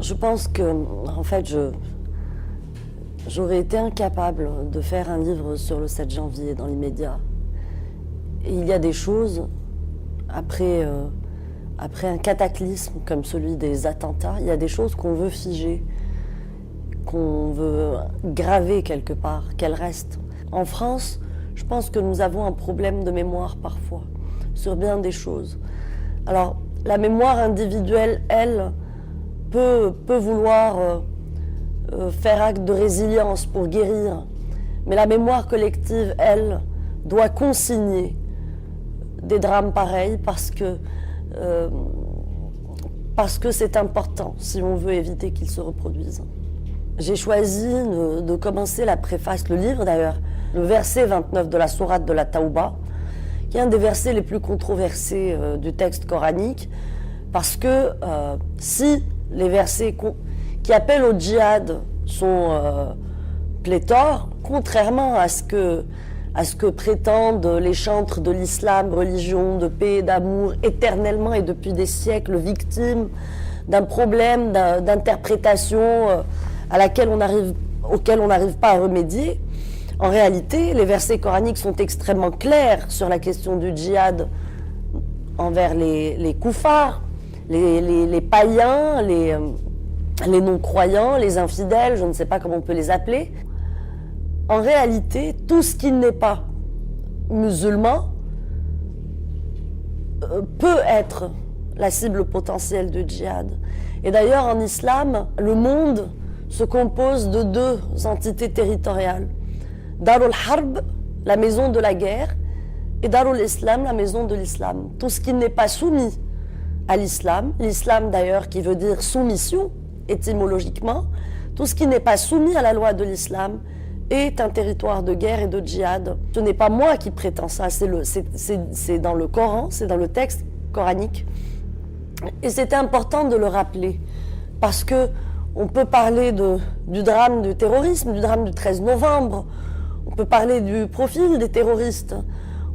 Je pense que, en fait, j'aurais été incapable de faire un livre sur le 7 janvier dans l'immédiat. Et il y a des choses, après un cataclysme comme celui des attentats, il y a des choses qu'on veut figer, qu'on veut graver quelque part, qu'elles restent. En France, je pense que nous avons un problème de mémoire parfois, sur bien des choses. Alors, la mémoire individuelle, elle, peut vouloir faire acte de résilience pour guérir. Mais la mémoire collective, elle, doit consigner des drames pareils parce que c'est important si on veut éviter qu'ils se reproduisent. J'ai choisi de commencer la préface, le livre d'ailleurs, le verset 29 de la sourate de la Taouba, qui est un des versets les plus controversés du texte coranique, parce que si les versets qui appellent au djihad sont pléthores, contrairement à ce que prétendent les chantres de l'islam, religion de paix et d'amour, éternellement et depuis des siècles victimes d'un problème d'interprétation auquel on n'arrive pas à remédier. En réalité, les versets coraniques sont extrêmement clairs sur la question du djihad envers les koufars, les païens, les non-croyants, les infidèles, je ne sais pas comment on peut les appeler. En réalité, tout ce qui n'est pas musulman peut être la cible potentielle du djihad. Et d'ailleurs, en islam, le monde se compose de deux entités territoriales. Darul Harb, la maison de la guerre, et Darul Islam, la maison de l'islam. Tout ce qui n'est pas soumis à l'islam d'ailleurs qui veut dire soumission étymologiquement, tout ce qui n'est pas soumis à la loi de l'islam est un territoire de guerre et de djihad. Ce n'est pas moi qui prétends ça, c'est dans le Coran, c'est dans le texte coranique. Et c'était important de le rappeler, parce que on peut parler du drame du terrorisme, du drame du 13 novembre, on peut parler du profil des terroristes,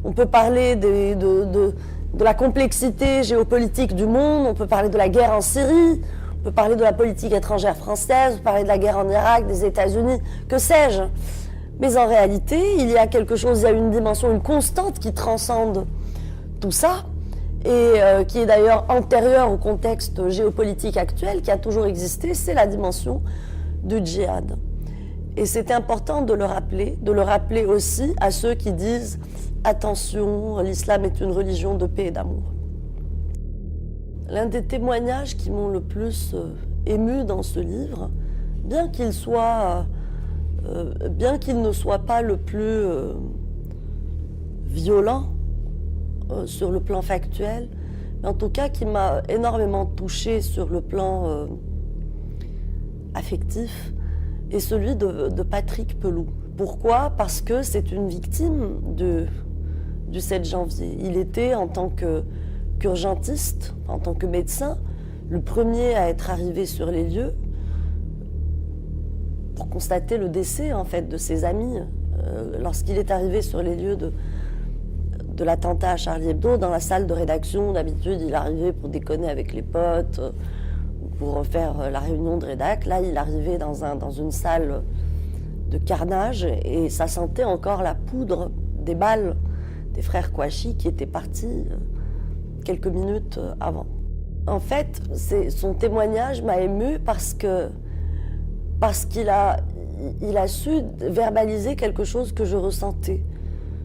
on peut parler de la complexité géopolitique du monde, on peut parler de la guerre en Syrie, on peut parler de la politique étrangère française, on peut parler de la guerre en Irak, des États-Unis, que sais-je. Mais en réalité, il y a quelque chose, il y a une dimension, une constante qui transcende tout ça, et qui est d'ailleurs antérieure au contexte géopolitique actuel, qui a toujours existé, c'est la dimension du djihad. Et c'est important de le rappeler aussi à ceux qui disent « Attention, l'islam est une religion de paix et d'amour ». L'un des témoignages qui m'ont le plus ému dans ce livre, bien qu'il ne soit pas le plus violent sur le plan factuel, mais en tout cas qui m'a énormément touchée sur le plan affectif, est celui de Patrick Pelloux. Pourquoi ? Parce que c'est une victime du 7 janvier. Il était, en tant qu'urgentiste, en tant que médecin, le premier à être arrivé sur les lieux pour constater le décès en fait de ses amis. Lorsqu'il est arrivé sur les lieux de l'attentat à Charlie Hebdo, dans la salle de rédaction, d'habitude il arrivait pour déconner avec les potes, pour faire la réunion de rédac. Là, il arrivait dans une salle de carnage et ça sentait encore la poudre des balles des frères Kouachi qui étaient partis quelques minutes avant. En fait, son témoignage m'a ému parce qu'il a su verbaliser quelque chose que je ressentais.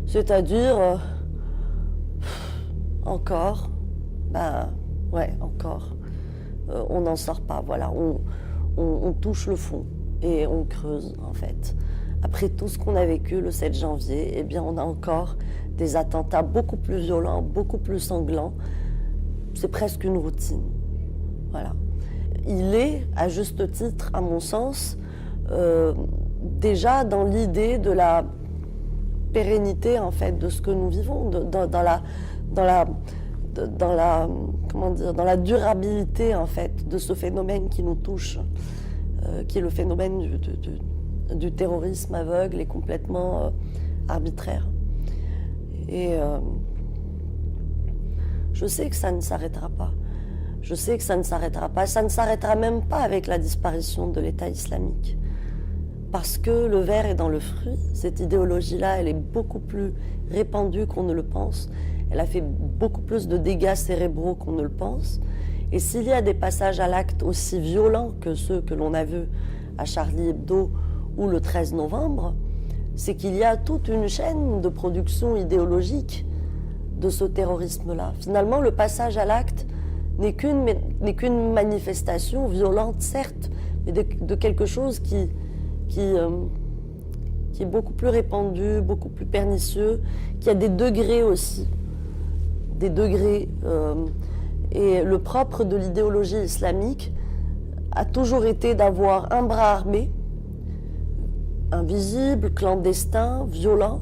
C'est-à-dire, encore, encore. On n'en sort pas, voilà, on touche le fond et on creuse en fait. Après tout ce qu'on a vécu le 7 janvier, eh bien on a encore des attentats beaucoup plus violents, beaucoup plus sanglants. C'est presque une routine, voilà. Il est, à juste titre, à mon sens, déjà dans l'idée de la pérennité en fait de ce que nous vivons, dans la durabilité en fait de ce phénomène qui nous touche, qui est le phénomène du terrorisme aveugle et complètement arbitraire. Et je sais que ça ne s'arrêtera pas. Je sais que ça ne s'arrêtera pas. Ça ne s'arrêtera même pas avec la disparition de l'État islamique. Parce que le ver est dans le fruit. Cette idéologie-là, elle est beaucoup plus répandue qu'on ne le pense. Elle a fait beaucoup plus de dégâts cérébraux qu'on ne le pense. Et s'il y a des passages à l'acte aussi violents que ceux que l'on a vus à Charlie Hebdo ou le 13 novembre, c'est qu'il y a toute une chaîne de production idéologique de ce terrorisme-là. Finalement, le passage à l'acte n'est qu'une manifestation violente, certes, mais de quelque chose qui est beaucoup plus répandu, beaucoup plus pernicieux, qui a des degrés aussi. Des degrés. Et le propre de l'idéologie islamique a toujours été d'avoir un bras armé, invisible, clandestin, violent,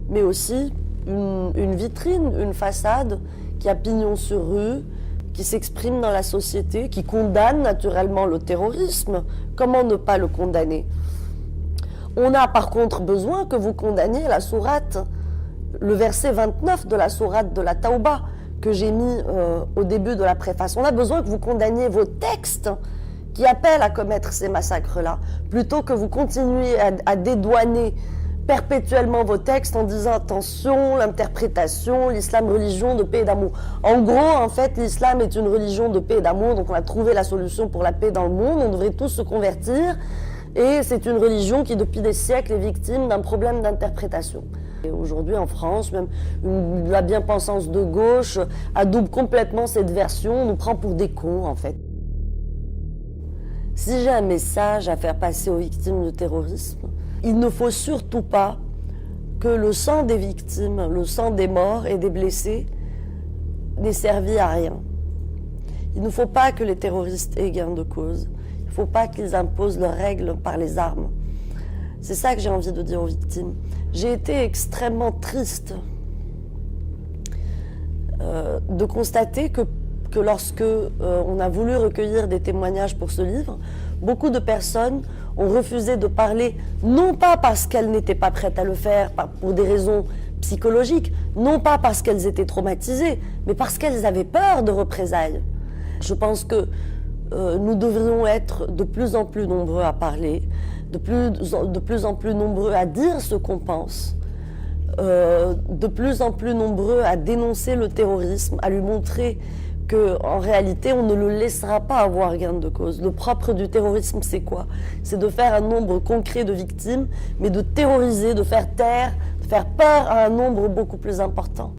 mais aussi une vitrine, une façade qui a pignon sur rue, qui s'exprime dans la société, qui condamne naturellement le terrorisme. Comment ne pas le condamner? On a par contre besoin que vous condamniez la sourate, le verset 29 de la sourate de la Taouba, que j'ai mis au début de la préface. On a besoin que vous condamniez vos textes qui appellent à commettre ces massacres-là, plutôt que vous continuiez à dédouaner perpétuellement vos textes en disant attention, l'interprétation, l'islam religion de paix et d'amour. En gros, en fait, l'islam est une religion de paix et d'amour, donc on a trouvé la solution pour la paix dans le monde, on devrait tous se convertir, et c'est une religion qui depuis des siècles est victime d'un problème d'interprétation. Et aujourd'hui en France, même la bien-pensance de gauche adoube complètement cette version, on nous prend pour des cons en fait. Si j'ai un message à faire passer aux victimes du terrorisme, il ne faut surtout pas que le sang des victimes, le sang des morts et des blessés n'ait servi à rien. Il ne faut pas que les terroristes aient gain de cause. Il ne faut pas qu'ils imposent leurs règles par les armes. C'est ça que j'ai envie de dire aux victimes. J'ai été extrêmement triste de constater que lorsque on a voulu recueillir des témoignages pour ce livre, beaucoup de personnes ont refusé de parler, non pas parce qu'elles n'étaient pas prêtes à le faire, pour des raisons psychologiques, non pas parce qu'elles étaient traumatisées, mais parce qu'elles avaient peur de représailles. Je pense que nous devrions être de plus en plus nombreux à parler, de plus en plus nombreux à dire ce qu'on pense, de plus en plus nombreux à dénoncer le terrorisme, à lui montrer qu'en réalité, on ne le laissera pas avoir gain de cause. Le propre du terrorisme, c'est quoi? C'est de faire un nombre concret de victimes, mais de terroriser, de faire taire, de faire peur à un nombre beaucoup plus important.